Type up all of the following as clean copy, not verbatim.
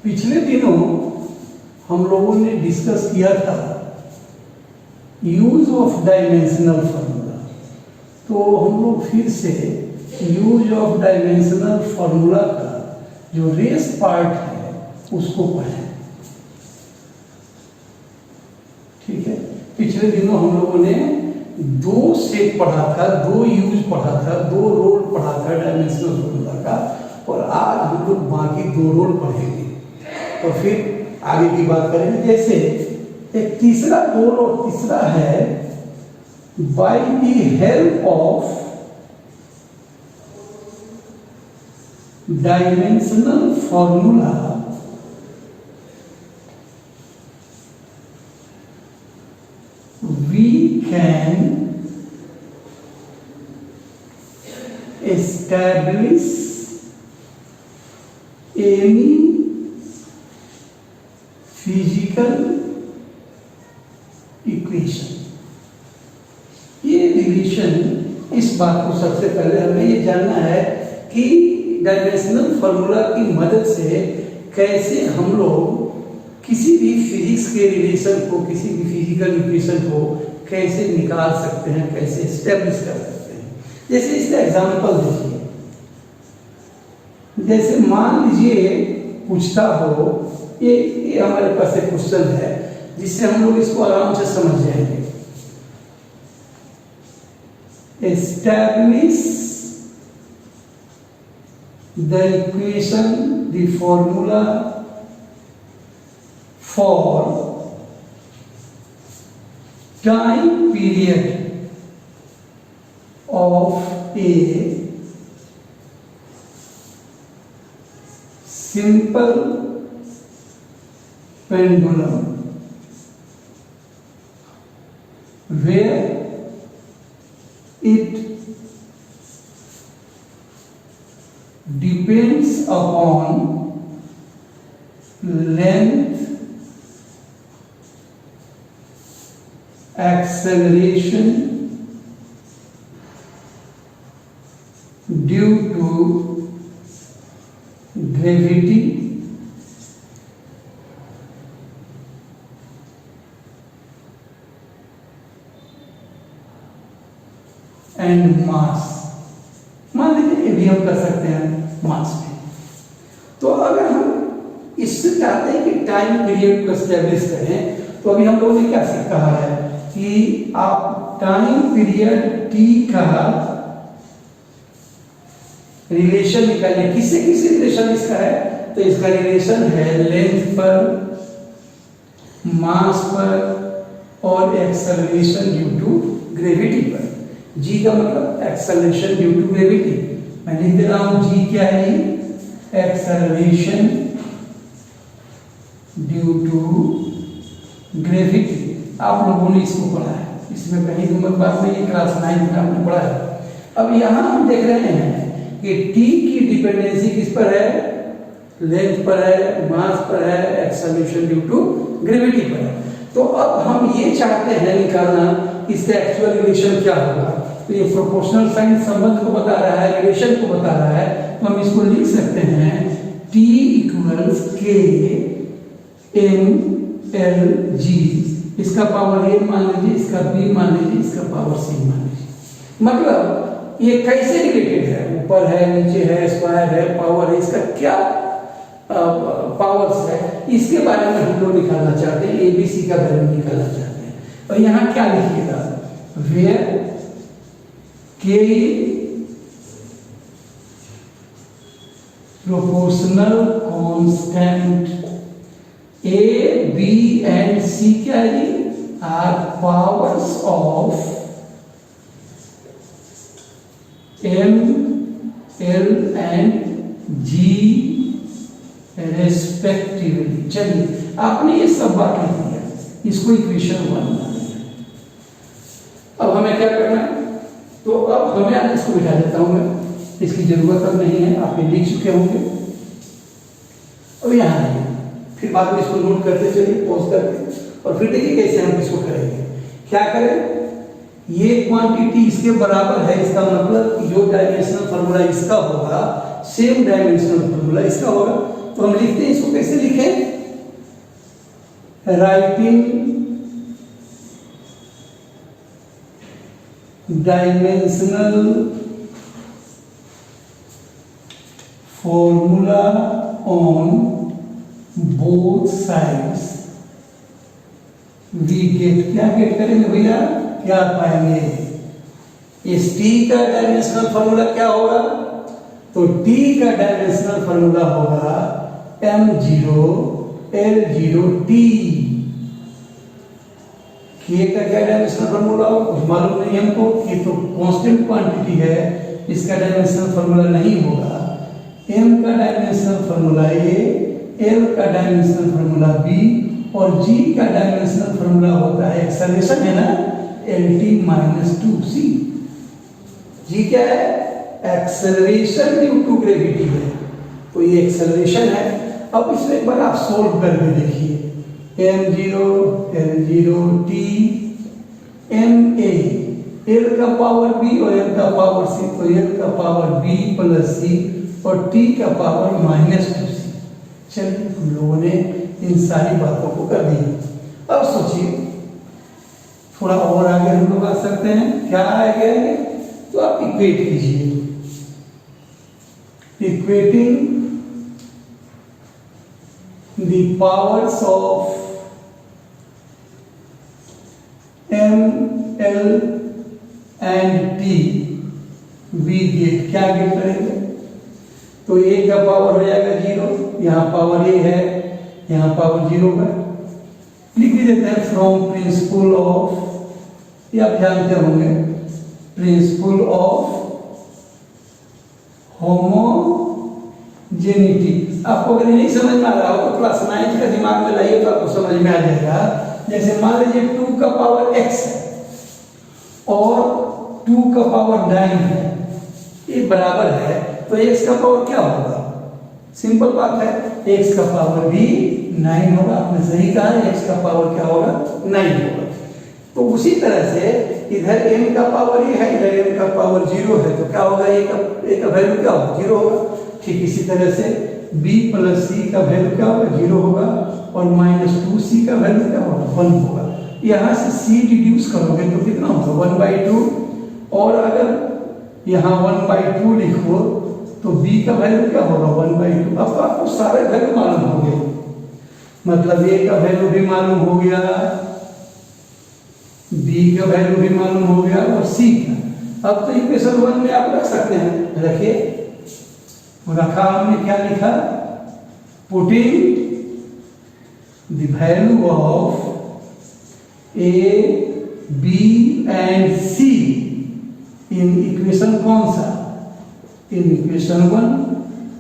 पिछले दिनों हम लोगों ने डिस्कस किया था यूज ऑफ डायमेंशनल फार्मूला। तो हम लोग फिर से यूज ऑफ डायमेंशनल फार्मूला का जो रेस पार्ट है उसको पढ़ें। ठीक है, पिछले दिनों हम लोगों ने दो सेट पढ़ा था, दो यूज पढ़ा था, दो रोल पढ़ा था डायमेंशनल फार्मूला का, और आज हम लोग बाकी दो रोल पढ़ेंगे और फिर आगे की बात करेंगे। जैसे एक तीसरा रोल और तीसरा है by the help of dimensional formula we can establish any physical equation। ये रिलेशन, इस बात को सबसे पहले हमें ये जानना है कि डायमेंशनल फार्मूला की मदद से कैसे हम लोग किसी भी फिजिक्स के रिलेशन को, किसी भी फिजिकल इक्वेशन को कैसे निकाल सकते हैं, कैसे एस्टेब्लिश कर सकते हैं। जैसे इसका एग्जांपल देखिए, जैसे मान लीजिए पूछता हो, ये हमारे पास एक क्वेश्चन है जिससे हम लोग इसको आराम से समझ जाएंगे। Establish the equation, the formula for time period of a simple pendulum where it depends upon length, acceleration due to gravity and mass। मान लीजिए ये भी हम कर सकते हैं मास में। तो अगर हम इससे चाहते हैं कि टाइम पीरियड को एस्टेब्लिश करें, तो अभी हम लोगों ने क्या कहा है कि आप टाइम पीरियड टी का रिलेशन निकालिए। किससे किससे रिलेशन इसका है? तो इसका रिलेशन है लेंथ पर, मास पर और एक्सेलरेशन ड्यू टू ग्रेविटी पर। जी का मतलब एक्सेलरेशन ड्यू टू ग्रेविटी। मैं लिख दे रहा हूं, जी क्या है? Acceleration due to gravity. आप लोगों ने इसको पढ़ा है, इसमें कहीं दुमत बात नहीं है, क्लास 9 में आपने पढ़ा है। अब यहाँ हम देख रहे हैं कि टी की डिपेंडेंसी किस पर है? लेंथ पर है, मास पर है, एक्सेलरेशन ड्यू टू ग्रेविटी पर है। तो अब हम ये चाहते हैं निकालना इसका एक्चुअल रिलेशन क्या होगा। तो ये प्रोपोर्शनल साइन संबंध को बता रहा है, रिलेशन को बता रहा है। तो हम इसको लिख सकते हैं T इक्वल्स के एम एल जी। इसका पावर ए मान लीजिए, इसका बी मान लीजिए, इसका पावर सी मान लीजिए। मतलब ये कैसे रिलेटेड है? ऊपर है, नीचे है, स्क्वायर है, पावर है, इसका क्या पावर्स है, इसके बारे में हम लोग निकालना चाहते हैं, एबीसी का वैल्यू निकालना चाहते हैं। और यहाँ क्या लिखिएगा? Where K proportional constant A, B and C क्या है जी? Are powers of M, L and G respectively. चलिए, आपने ये सब बात लिख दिया, इसको इक्वेशन 1 मान लिया। अब हमें क्या करना है? तो अब हमें इसको बिठा देता हूं मैं, इसकी जरूरत अब नहीं है, आप ये लिख चुके होंगे। अब यहाँ आइए, फिर बाद में इसको नोट करते चलिए पॉज करके, और फिर देखिए कैसे हम इसको करेंगे। क्या करें? ये क्वांटिटी इसके बराबर है, इसका मतलब जो डायमेंशनल फार्मूला इसका होगा सेम डायमेंशनल फार्मूला इसका होगा। तो हम लिखते हैं, इसको कैसे लिखें? Writing dimensional formula on both sides we get. क्या गेट करेंगे भैया? क्या पाएंगे? इस टी का डायमेंशनल फॉर्मूला क्या होगा? तो टी का डायमेंशनल फॉर्मूला होगा m0 l0 t। के का क्या डायमेंशनल फॉर्मूला हो? कुछ मालूम नहीं हमको, कि तो कांस्टेंट क्वांटिटी है, इसका डायमेंशनल फॉर्मूला नहीं होगा। m का डायमेंशनल फॉर्मूला a, l का डायमेंशनल फॉर्मूला b और g का डायमेंशनल फॉर्मूला होता है, एक्सेलरेशन है ना, lt - 2c। g क्या है? एक्सेलरेशन ड्यू टू ग्रेविटी है, तो ये एक्सेलरेशन है। अब इसमें एक बार आप सोल्व करके देखिए, m0 l0 t ma, l का पावर b और l का पावर c, तो l का पावर b प्लस c और t का पावर -2c। चलिए हम लोगों ने इन सारी बातों को कर दी। अब सोचिए थोड़ा और आगे हम लोग आ सकते हैं। क्या आएगा? तो आप इक्वेट कीजिए, equating the powers of m l and t we get. क्या गेट करेंगे? तो a का पावर हो जाएगा 0, यहाँ पावर a है, यहाँ पावर 0 है। लिख भी देते हैं फ्रॉम प्रिंसिपल ऑफ, या आप जानते होंगे, प्रिंसिपल ऑफ होमोजेनिटी। आपको अगर नहीं समझ में आ रहा हो तो क्लास 9 का दिमाग में लाइए तो आपको समझ में आ जाएगा। जैसे मान लीजिए 2 का पावर x है और 2 का पावर 9 है, ये बराबर है, तो x का पावर क्या होगा? सिंपल बात है, x का पावर भी 9 होगा। आपने सही कहा, x का पावर क्या होगा? 9 होगा। तो उसी तरह से इधर m का पावर ये है, इधर m का पावर 0 है, तो क्या होगा? a का वैल्यू क्या होगा? 0 होगा। ठीक इसी तरह से b प्लस c का वैल्यू क्या होगा? 0 होगा और -2c का वैल्यू क्या होगा? 1 होगा। यहाँ से c डिड्यूस करोगे तो कितना होगा? 1/2। और अगर यहाँ 1/2 लिखो तो b का वैल्यू क्या होगा? 1/2। अब तो आपको सारे वैल्यू मालूम हो गए, मतलब a का वैल्यू भी मालूम हो गया, b का वैल्यू भी मालूम हो गया और c का। अब तो इक्वेशन 1 में आप रख सकते हैं, रखिए। रखा हमने, क्या लिखा? Putting the value of a b and c in equation कौन सा? In equation 1।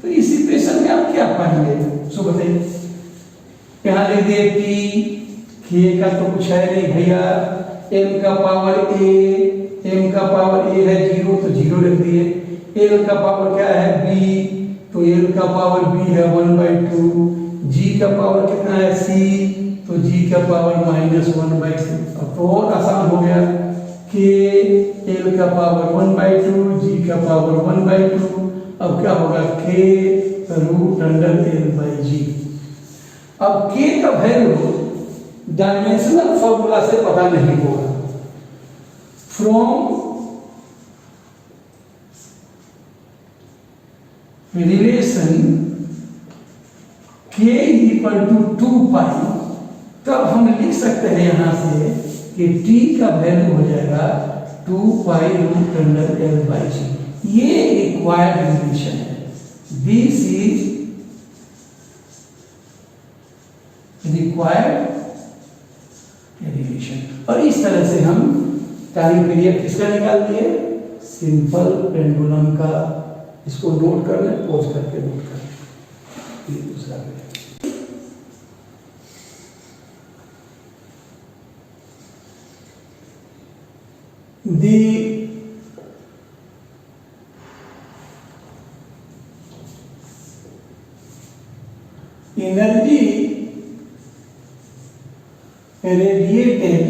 तो इस इक्वेशन में आप क्या पाएंगे? सो बताइए। यहाँ लिख दिए t, k का तो कुछ है नहीं भैया, m का पावर a, m का पावर a है 0 तो 0 रख दिए, l का पावर क्या है? b, तो l का पावर b है 1/2, g का पावर कितना है? c, तो g का पावर -1/2। अब तो और आसान हो गया, k l का पावर 1/2, g का पावर 1/2। अब क्या होगा? k √√l/g। अब k का वैल्यू डायमेंशनल फॉर्मूला से पता नहीं होगा। फ्रॉम रिलेशन k = 2π, तब हम लिख सकते हैं यहां से कि t का वैल्यू हो जाएगा 2π√√l/g। ये रिक्वायर्ड रिलेशन है, दिस इज रिक्वायर्ड रिलेशन। और इस तरह से हम टाइम पीरियड किसका निकाल दिए? सिंपल पेंडुलम का। इसको नोट कर लें, पॉज करके नोट कर लें। ये दूसरा the energy radiated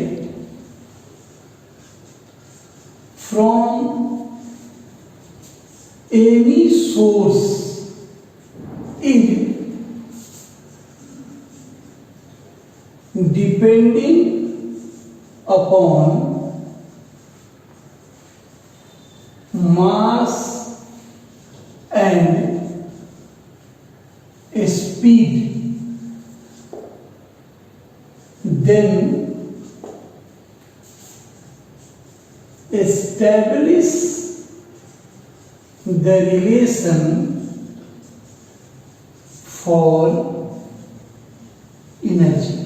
from any source is depending upon mass and speed, then establish the relation for energy।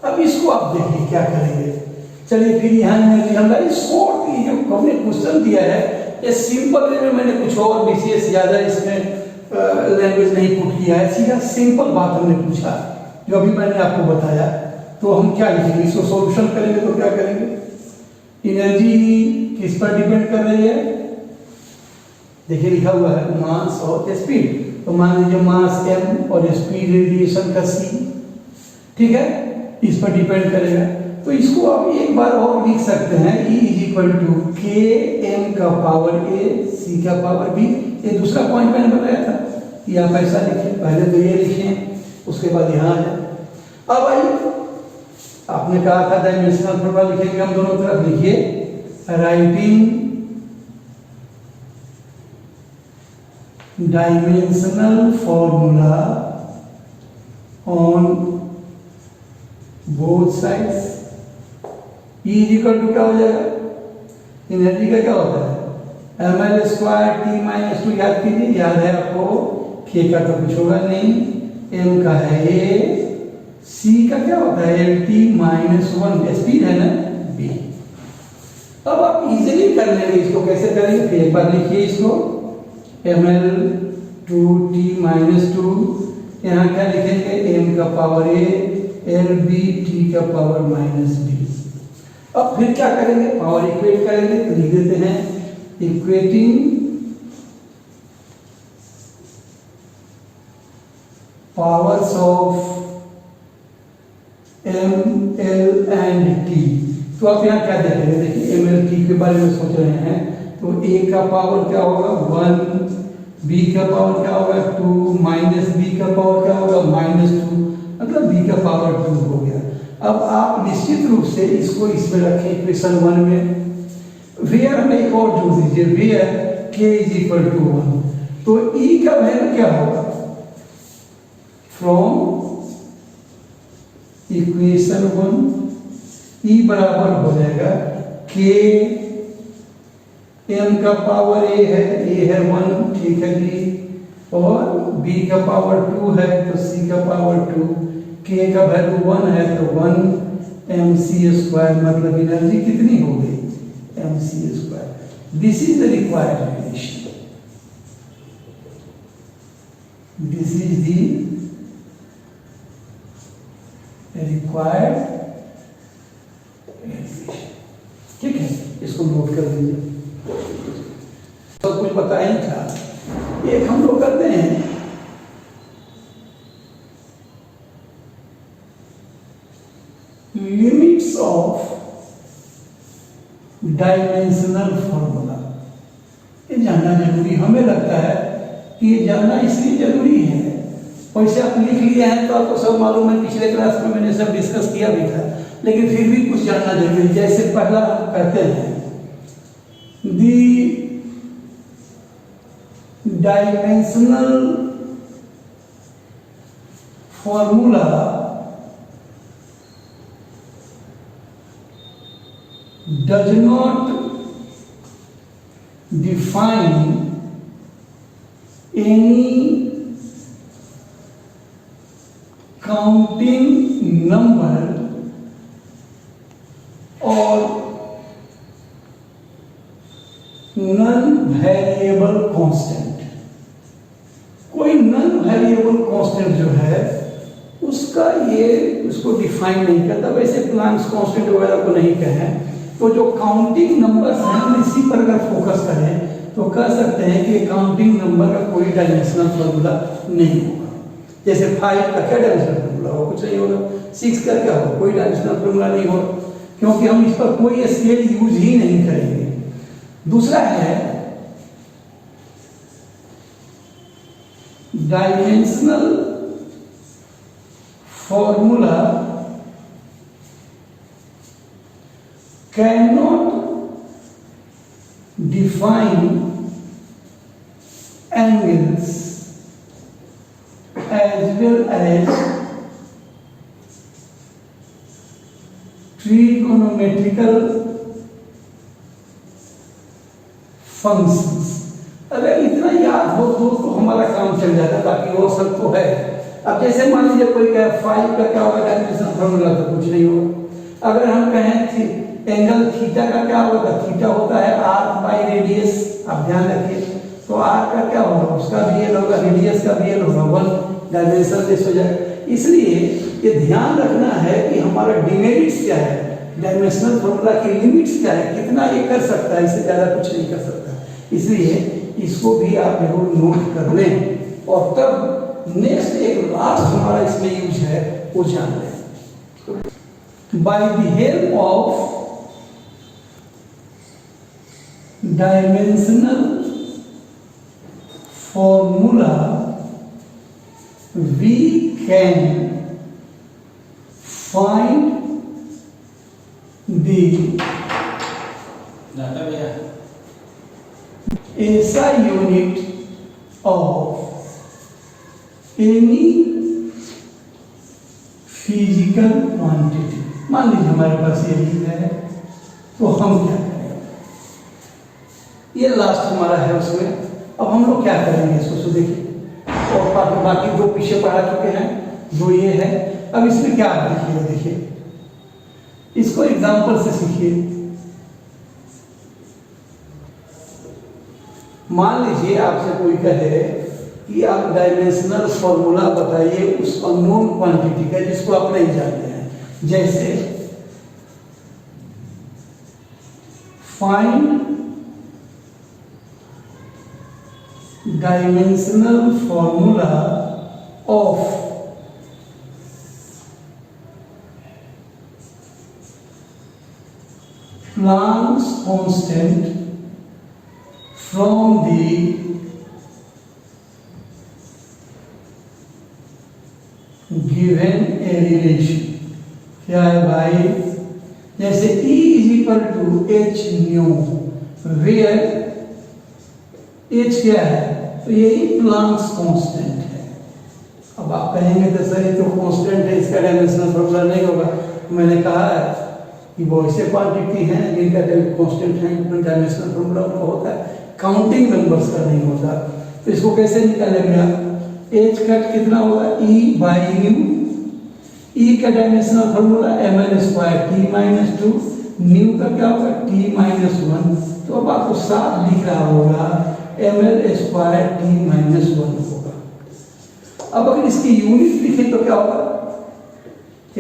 अब इसको आप देखिए क्या करेंगे। चलिए फिर यहाँ एनर्जी हमारी शॉर्ट ये जो हमने क्वेश्चन दिया है ये सिंपल वे में मैंने कुछ और विशेष ज्यादा इसमें लैंग्वेज नहीं पुट किया है, सीधा सिंपल बात हमने पूछा जो अभी मैंने आपको बताया। तो हम क्या लिखेंगे, इसको सॉल्यूशन करेंगे तो क्या करेंगे, एनर्जी किस पर डिपेंड कर रही है, देखिए लिखा हुआ है मास और स्पीड। तो मान लीजिए मास m और स्पीड रेडिएशन का c, ठीक है, इस पर डिपेंड करेगा। तो इसको आप एक बार और लिख सकते हैं E = k m का पावर a c का पावर b। ये दूसरा पॉइंट मैंने बताया था कि आप ऐसा लिखें, पहले तो ये लिखें उसके बाद यहाँ आ जाए। अब आइए, आपने कहा था डायमेंशनल फॉर्मूला लिखेंगे हम दोनों तरफ, लिखिए writing dimensional formula on both sides. E = क्या हो जाएगा, एनर्जी का क्या होता है ml² t - 2, याद कीजिए, याद है आपको, k का तो कुछ होगा नहीं, m का है a, c का क्या होता है Lt - 1, स्पीड है ना b। अब आप इजीली कर लेंगे, इसको कैसे करेंगे फिर एक बार लिखिए इसको, ml 2t - 2, यहाँ क्या लिखेंगे m का पावर a lb t का पावर -b। अब फिर क्या करेंगे, पावर इक्वेट करेंगे, तो लिख देते हैं equating powers of m l and t। तो आप यहाँ क्या देखेंगे, देखिए m l t के बारे में सोच रहे हैं, तो a का पावर क्या होगा 1, b का पावर क्या होगा 2, -b का पावर क्या होगा -2, मतलब b का पावर 2 हो गया। अब आप निश्चित रूप से इसको इसमें रखें इक्वेशन 1 में, वेयर में एक और जोड़ दीजिए, वेयर k = 1। तो E का वैल्यू क्या होगा, फ्रॉम इक्वेशन 1 E बराबर हो जाएगा k, m का पावर a है 1, ठीक है जी, और b का पावर 2 है तो c का पावर 2, k का वैल्यू 1 है तो 1 mc², मतलब एनर्जी कितनी हो गई mc²। This is the required relation, this is the required relation, ठीक है, इसको नोट कर लीजिए। सब कुछ पता ही था। एक हम लोग करते हैं लिमिट्स ऑफ डायमेंशनल फॉर्मूला। ये जानना जरूरी, हमें लगता है कि ये जानना इसलिए जरूरी है, वैसे आप लिख लिए हैं तो आपको सब मालूम है, पिछले क्लास में मैंने सब डिस्कस किया भी था, लेकिन फिर भी कुछ जानना जरूरी है। जैसे पहला हम कहते हैं the dimensional formula does not define any counting number or non-variable constant। कोई non-variable constant जो है उसका ये उसको डिफाइन नहीं करता, वैसे प्लांक्स कांस्टेंट वगैरह को नहीं कहें। तो जो काउंटिंग नंबर्स हैं हम इसी पर अगर फोकस करें तो कह सकते हैं कि काउंटिंग नंबर का कोई डायमेंशनल फॉर्मूला नहीं होगा। जैसे 5 का क्या डायमेंशनल फॉर्मूला होगा, कुछ नहीं होगा। 6 का क्या होगा, कोई डायमेंशनल फॉर्मूला नहीं होगा, क्योंकि हम इस पर कोई स्केल यूज ही नहीं करेंगे। दूसरा है dimensional formula cannot define angles as well as trigonometrical functions। अगर इतना याद हो तो हमारा काम चल जाता, बाकी वो सब तो है। अब जैसे मान लीजिए कोई कहे फाइव का क्या होगा डायमेंशन फॉर्मूला, तो कुछ नहीं होगा। अगर हम कहें एंगल थीटा का क्या होगा, थीटा होता है आर्क बाई रेडियस, आप ध्यान रखिए। तो आर्क का क्या होगा, उसका भी एल होगा, रेडियस का भी एल होगा, वन डायमेंशन लेस हो जाएगा। इसलिए ये ध्यान रखना है कि हमारा डिमेरिट्स क्या है, डायमेंशनल फॉर्मूला की लिमिट्स क्या है, कितना ये कर सकता है, इससे ज़्यादा कुछ नहीं कर सकता। इसलिए इसको भी आप जरूर नोट कर लें, और तब नेक्स्ट एक लास्ट हमारा इसमें यूज है वो जान लें। By the help of dimensional formula we can find the SI unit of any physical quantity. मान लीजिए हमारे पास ये चीज है, तो हम क्या करेंगे, ये लास्ट हमारा है उसमें। अब हम लोग क्या करेंगे इसको देखिए, और बाकी दो पीछे पढ़ा चुके हैं, दो ये है। अब इसमें क्या आप देखिएगा, देखिए इसको एग्जांपल से सीखिए। मान लीजिए आपसे कोई कहे कि आप डायमेंशनल फॉर्मूला बताइए उस अननोन क्वांटिटी का जिसको आप नहीं जानते हैं, जैसे find dimensional formula of Planck's constant from the given relation। क्या है भाई, जैसे E is equal to h nu, where h क्या है, तो यही प्लांक्स कांस्टेंट है। अब आप कहेंगे तो सर ये तो कांस्टेंट है, इसका डायमेंशनल फॉर्मूला नहीं होगा। मैंने कहा है कि वो ऐसे क्वांटिटी हैं जिनका कांस्टेंट है, डायमेंशनल फॉर्मूला उनका होता है, काउंटिंग नंबर्स का नहीं होता। तो इसको कैसे निकालेंगे आप, एच कट कितना होगा, ई बाई न्यू। ई का dimensional formula ml square T minus two, nu का क्या होगा टी माइनस वन। तो अब आपको साफ दिख रहा होगा ml square T minus one होगा। अब अगर इसकी यूनिट लिखे तो क्या होगा,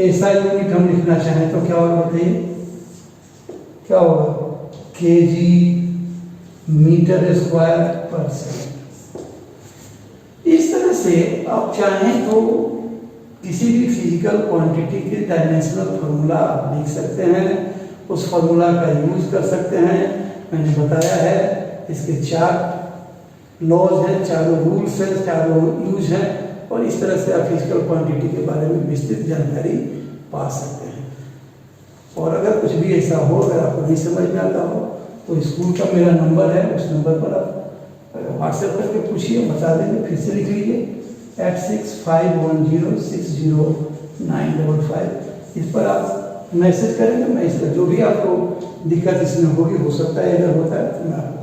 ऐसा यूनिट हम लिखना चाहें तो क्या होगा बताइए, क्या होगा, केजी मीटर स्क्वायर पर सेकेंड। इस तरह से आप चाहें तो किसी भी फिजिकल क्वांटिटी के डायमेंशनल फॉर्मूला आप लिख सकते हैं, उस फॉर्मूला का यूज कर सकते हैं। मैंने बताया है इसके 4 लॉज हैं, चारों रूल्स हैं, चारों यूज हैं, और इस तरह से आप फिजिकल क्वांटिटी के बारे में विस्तृत जानकारी पा सकते हैं। और अगर कुछ भी ऐसा हो, अगर आपको नहीं समझ में आता हो, तो स्कूल का मेरा नंबर है, उस नंबर पर आप व्हाट्सएप करके पूछिए, बता देंगे। फिर से लिख लीजिए 8651060955। इस पर आप मैसेज करेंगे, मैं इसका जो भी आपको दिक्कत इसमें होगी, हो सकता है एरर होता है तो मैं आपको